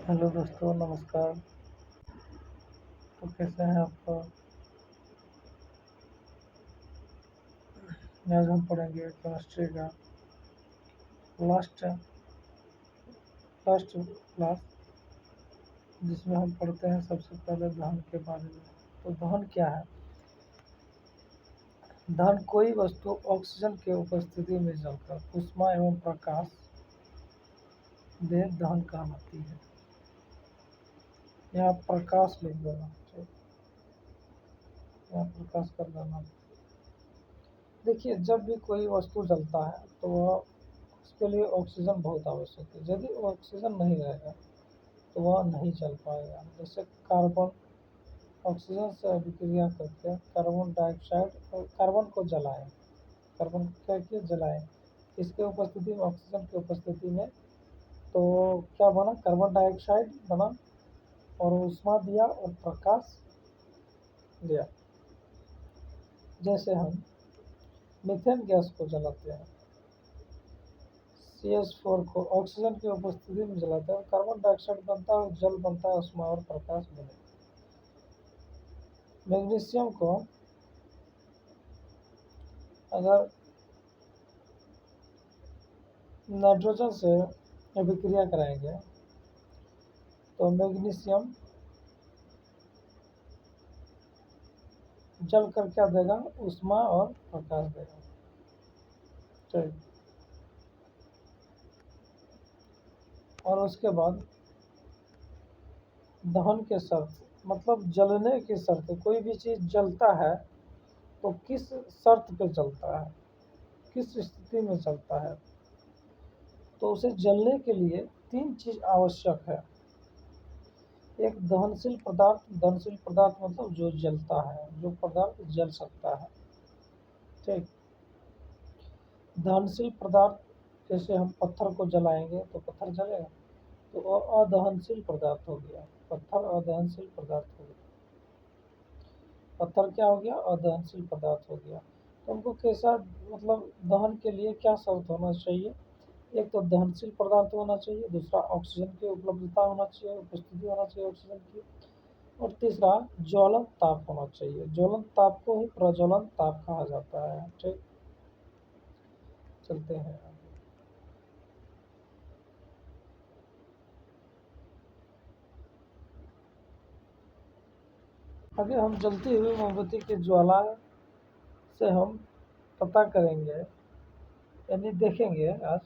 Hello दोस्तों, नमस्कार। तो कैसे हैं आप? आज हम पढ़ेंगे केमिस्ट्री का लास्ट लास्ट क्लास, जिसमें हम पढ़ते हैं सबसे पहले दहन के बारे में। तो दहन क्या है? दहन कोई वस्तु ऑक्सीजन के उपस्थिति में जलकर ऊष्मा एवं प्रकाश दे दहन कहलाती है। यहाँ प्रकाश लिख देना, ठीक? यहाँ प्रकाश कर देना। देखिए, जब भी कोई वस्तु जलता है तो वह उसके लिए ऑक्सीजन बहुत आवश्यक है। यदि ऑक्सीजन नहीं रहेगा तो वह नहीं चल पाएगा। जैसे कार्बन ऑक्सीजन से अभिक्रिया करके कार्बन डाइऑक्साइड और कार्बन को जलाएं, कार्बन को क्या किए? जलाएं। इसके उपस्थिति में, ऑक्सीजन की उपस्थिति में, तो क्या बना? कार्बन डाइऑक्साइड बना और ऊष्मा दिया और प्रकाश दिया। जैसे हम मीथेन गैस को जलाते हैं, CH4 को ऑक्सीजन की उपस्थिति में जलाते हैं, कार्बन डाइऑक्साइड बनता है और जल बनता है, ऊष्मा और प्रकाश बने। मैग्नीशियम को अगर नाइट्रोजन से अभिक्रिया कराएंगे तो मैग्नीशियम जल कर क्या देगा? ऊष्मा और प्रकाश देगा। ठीक। और उसके बाद दहन के शर्त, मतलब जलने की शर्त। कोई भी चीज़ जलता है तो किस शर्त पे जलता है, किस स्थिति में जलता है? तो उसे जलने के लिए तीन चीज़ आवश्यक है। एक दहनशील पदार्थ, दहनशील पदार्थ मतलब जो जलता है, जो पदार्थ जल सकता है। ठीक। दहनशील पदार्थ, जैसे हम पत्थर को जलाएंगे तो पत्थर जलेगा, तो वो अदहनशील पदार्थ हो गया। पत्थर अदहनशील पदार्थ हो गया। पत्थर क्या हो गया? अदहनशील पदार्थ हो गया। तो उनको कैसा, मतलब दहन के लिए क्या शर्त होना चाहिए? एक तो दहनशील पदार्थ होना चाहिए, दूसरा ऑक्सीजन की उपलब्धता होना चाहिए, उपस्थिति होना चाहिए ऑक्सीजन की, और तीसरा ज्वलन ताप होना चाहिए। ज्वलन ताप को ही प्रज्वलन ताप कहा जाता है। ठीक। चलते हैं आगे। आगे हम जलती हुई मोमबत्ती की ज्वाला से हम पता करेंगे, यानी देखेंगे आज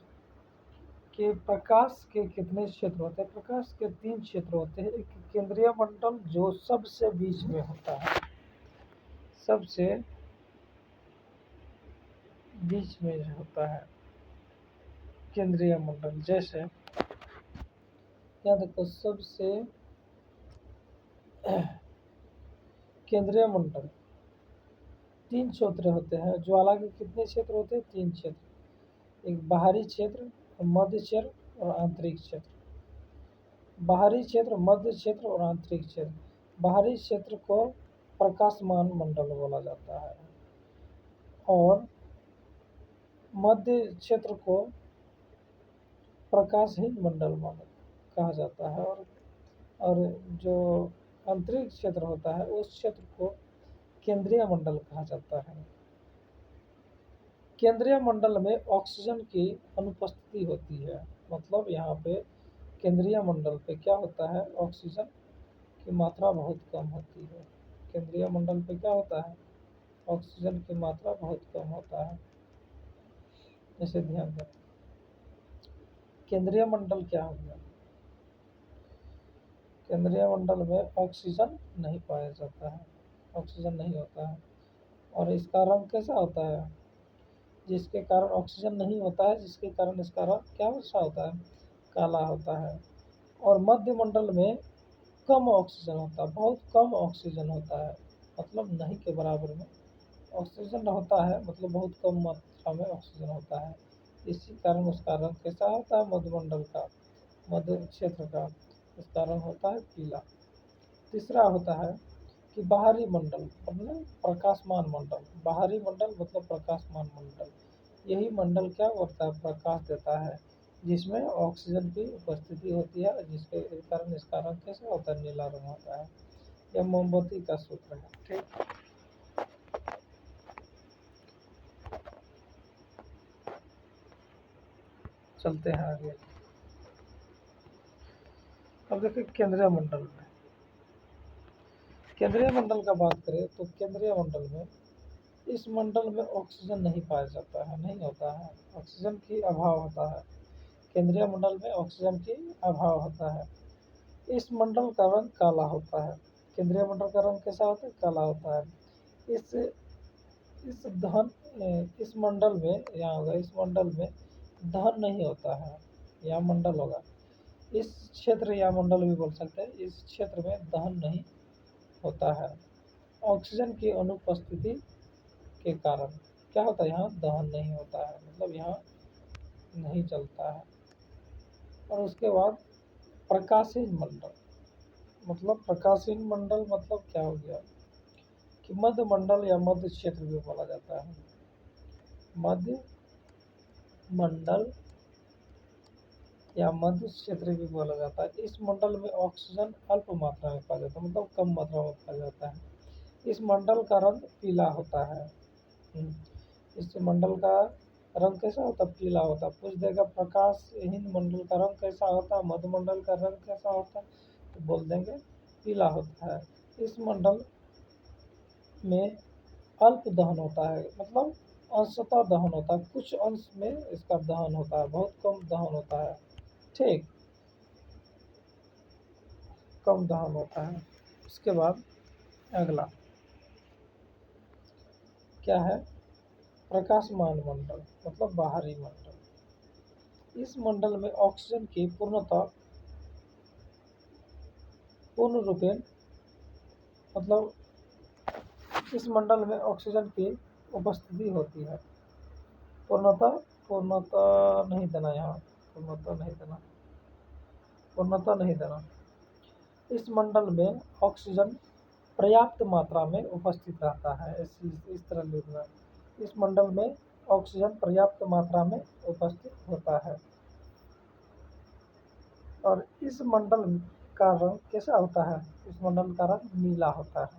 कि प्रकाश के कितने क्षेत्र होते हैं। प्रकाश के तीन क्षेत्र होते हैं। एक केंद्रीय मंडल जो सबसे बीच में होता है, सबसे बीच में जो होता है केंद्रीय मंडल। जैसे क्या देखो, सबसे केंद्रीय मंडल तीन क्षेत्र होते हैं। ज्वाला के कितने क्षेत्र होते हैं? तीन क्षेत्र। एक बाहरी क्षेत्र, मध्य क्षेत्र और आंतरिक क्षेत्र। बाहरी क्षेत्र, मध्य क्षेत्र और आंतरिक क्षेत्र। बाहरी क्षेत्र को प्रकाशमान मंडल बोला जाता है और मध्य क्षेत्र को प्रकाशहीन मंडल कहा जाता है, और जो आंतरिक क्षेत्र होता है उस क्षेत्र को केंद्रीय मंडल कहा जाता है। केंद्रीय मंडल में ऑक्सीजन की अनुपस्थिति होती है, मतलब यहाँ पे केंद्रीय मंडल पे क्या होता है? ऑक्सीजन की मात्रा बहुत कम होती है। केंद्रीय मंडल पे क्या होता है? ऑक्सीजन की मात्रा बहुत कम होता है। इसे ध्यान दें। केंद्रीय मंडल क्या हो गया? केंद्रीय मंडल में ऑक्सीजन नहीं पाया जाता है, ऑक्सीजन नहीं होता है। और इसका रंग कैसा होता है? जिसके कारण ऑक्सीजन नहीं होता है, जिसके कारण इसका रंग क्या सा होता है? काला होता है। और मध्य मंडल में कम ऑक्सीजन होता है, बहुत कम ऑक्सीजन होता है, मतलब नहीं के बराबर में ऑक्सीजन होता है, मतलब बहुत कम मात्रा में ऑक्सीजन होता है। इसी कारण उसका रंग कैसा होता है? मध्यमंडल का, मध्य क्षेत्र का इसका रंग होता है पीला। तीसरा होता है कि बाहरी मंडल मतलब प्रकाशमान मंडल। बाहरी मंडल मतलब प्रकाशमान मंडल। यही मंडल क्या करता है? प्रकाश देता है। जिसमें ऑक्सीजन की उपस्थिति होती है, जिसके कारण इसका रंग कैसा होता है, नीला रंग होता है। यह मोमबत्ती का सूत्र है। ठीक, चलते हैं आगे। अब देखिए केंद्रीय मंडल का बात करें तो केंद्रीय मंडल में, इस मंडल में ऑक्सीजन नहीं पाया जाता है, नहीं होता है, ऑक्सीजन की अभाव होता है। केंद्रीय मंडल में ऑक्सीजन की अभाव होता है। इस मंडल का रंग काला होता है। केंद्रीय मंडल का रंग कैसा होता है, काला होता है। इस इस धन इस मंडल में यहाँ होगा, इस मंडल में धन नहीं होता है। यहाँ मंडल होगा, इस क्षेत्र या मंडल भी बोल सकते हैं, इस क्षेत्र में दहन नहीं होता है। ऑक्सीजन की अनुपस्थिति के कारण क्या होता है, यहाँ दहन नहीं होता है, मतलब यहाँ नहीं चलता है। और उसके बाद प्रकाशीन मंडल, मतलब प्रकाशीन मंडल मतलब क्या हो गया कि मध्य मंडल या मध्य क्षेत्र भी बोला जाता है। मध्य मंडल या मध्य क्षेत्र भी बोला जाता है। इस मंडल में ऑक्सीजन अल्प मात्रा में पाया जाता है, मतलब कम मात्रा में पाया जाता है। इस मंडल का रंग पीला होता है। इस मंडल का रंग कैसा होता है, पीला होता है। पूछ देगा प्रकाशहीन मंडल का रंग कैसा होता है, मध्य मंडल का रंग कैसा होता है, तो बोल देंगे पीला होता है। इस मंडल में अल्प दहन होता है, मतलब अंशतः दहन होता है, कुछ अंश में इसका दहन होता है, बहुत कम दहन होता है। ठीक, कम दहन होता है। उसके बाद अगला क्या है, प्रकाशमान मंडल, मतलब बाहरी मंडल। इस मंडल में ऑक्सीजन की पूर्ण रूपेण, मतलब इस मंडल में ऑक्सीजन की उपस्थिति होती है। पूर्णतः पूर्णतः नहीं देना, यहाँ पूर्णतः नहीं देना, पूर्णतः नहीं देना। इस मंडल में ऑक्सीजन पर्याप्त मात्रा में उपस्थित रहता है। इस तरह लिखना, इस मंडल में ऑक्सीजन पर्याप्त मात्रा में उपस्थित होता है। और इस मंडल का रंग कैसा होता है, इस मंडल का रंग नीला होता है।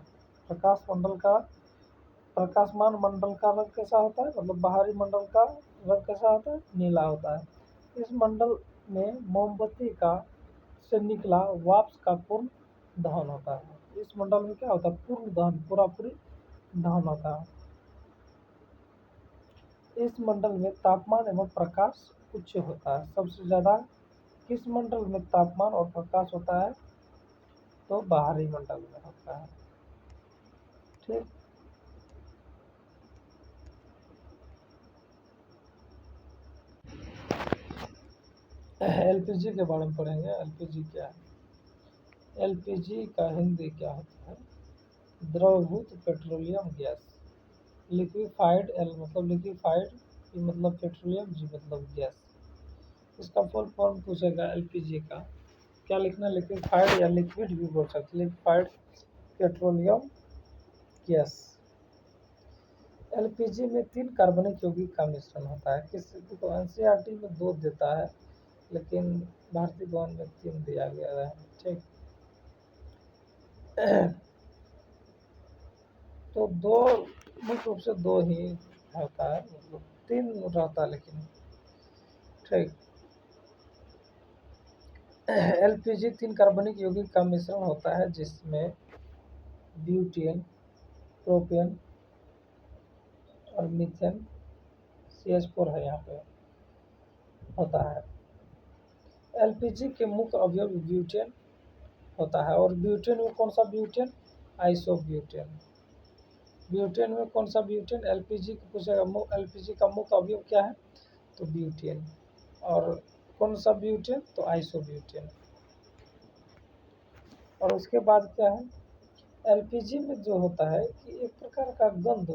प्रकाशमान मंडल का रंग कैसा होता है, मतलब बाहरी मंडल का रंग कैसा होता है, नीला होता है। इस मंडल में मोमबत्ती का से निकला वाष्प का पूर्ण दहन होता है। इस मंडल में क्या होता है, पूर्ण दहन, पूरा पूरी दहन होता है। इस मंडल में तापमान एवं प्रकाश उच्च होता है। सबसे ज़्यादा किस मंडल में तापमान और प्रकाश होता है, तो बाहरी मंडल में होता है। ठीक, एलपीजी के बारे में पढ़ेंगे। एलपीजी क्या है, एलपीजी का हिंदी क्या होता है, द्रवभूत पेट्रोलियम गैस। लिक्विफाइड, एल मतलब लिक्विफाइड, ई मतलब पेट्रोलियम, जी मतलब गैस। इसका फुल फॉर्म पूछेगा एलपीजी का, क्या लिखना, लिक्विफाइड या लिक्विड भी बोल सकते, लिक्विफाइड पेट्रोलियम गैस। एलपीजी में 3 कार्बनिक यौगिक का मिश्रण होता है। किस को एनसीईआरटी में 2 देता है, लेकिन भारतीय गौन में 3 दिया गया है। ठीक, तो दो, मुख्य रूप से 2 ही होता है, मतलब 3 रहता है लेकिन। ठीक, एलपीजी 3 कार्बनिक यौगिक का मिश्रण होता है, जिसमें ब्यूटेन, प्रोपेन और मीथेन, CH4 है यहाँ पे, होता है। एलपीजी के मुख्य अवयव ब्यूटेन होता है, और ब्यूटेन में कौन सा ब्यूटेन, आइसोब्यूटेन। ब्यूटेन में कौन सा ब्यूटेन, एलपीजी को पूछेगा, एलपीजी का मुख्य अवयव क्या है, तो ब्यूटेन। और कौन सा ब्यूटेन, तो आइसोब्यूटेन। और उसके बाद क्या है, एलपीजी में जो होता है कि एक प्रकार का गंध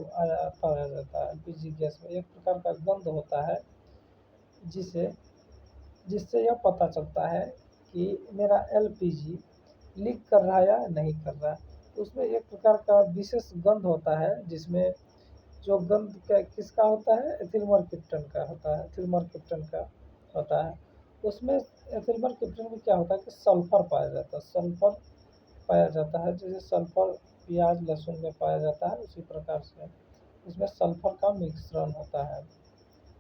पाया जाता है। एलपीजी गैस में एक प्रकार का गंध होता है, जिसे जिससे यह पता चलता है कि मेरा एलपीजी लीक कर रहा है या नहीं कर रहा है। उसमें एक प्रकार का विशेष गंध होता है, जिसमें जो गंध किसका होता है, एथिलमरक्रिप्टन का होता है, एथिलमरक्रिप्टन का होता है। उसमें एथिलीन कैप्टन में क्या होता है कि सल्फर पाया जाता है, सल्फर पाया जाता है। जैसे सल्फर प्याज लहसुन में पाया जाता है, उसी प्रकार से इसमें सल्फर का मिश्रण होता है,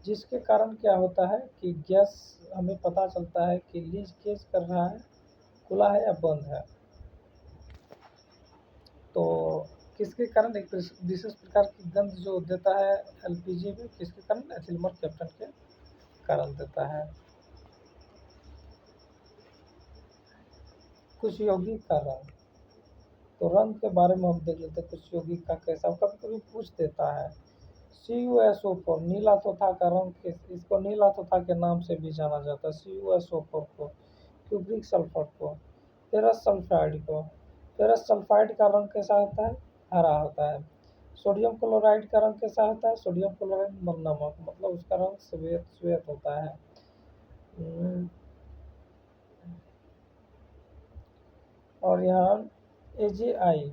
जिसके कारण क्या होता है कि गैस हमें पता चलता है कि लीकेज कर रहा है, खुला है या बंद है। तो किसके कारण एक विशेष प्रकार की गंध जो देता है एलपीजी में, किसके कारण, एथिलीन कैप्टन के कारण देता है। कुछ यौगिक का रंग, तो रंग के बारे में हम देख लेते हैं कुछ यौगिक का कैसा, कभी कभी पूछ देता है। CuSO4 नीला तोता का रंग इसको नीला तोता के नाम से भी जाना जाता है, CuSO4 को, क्यूब्रिक सल्फर को, फेरस सल्फाइड को। फेरस सल्फाइड का रंग कैसा होता है, हरा होता है। सोडियम क्लोराइड का रंग कैसा होता है, सोडियम क्लोराइड नमक, मतलब उसका रंग श्वेत श्वेत होता है। हम्म, और यहाँ AgI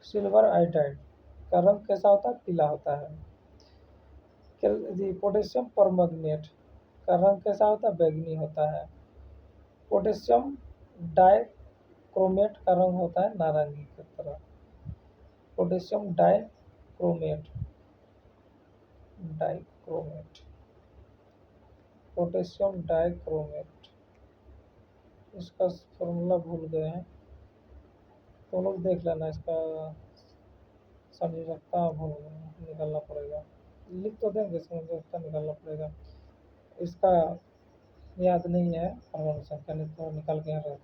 सिल्वर आयोडाइड का रंग कैसा होता है, पीला होता है। पोटेशियम परमैंगनेट का रंग कैसा होता है, बैंगनी होता है। पोटेशियम डाइक्रोमेट का रंग होता है नारंगी की तरह। Potassium dichromate, dichromate, potassium dichromate, इसका फॉर्मूला भूल गए हैं, तो लोग देख लेना, इसका संयोजकता भूल गए हैं, निकालना पड़ेगा, लिख तो देंगे, संयोजकता निकालना पड़ेगा, इसका याद नहीं है परमाणु संख्या, नहीं तो निकाल के यहाँ रख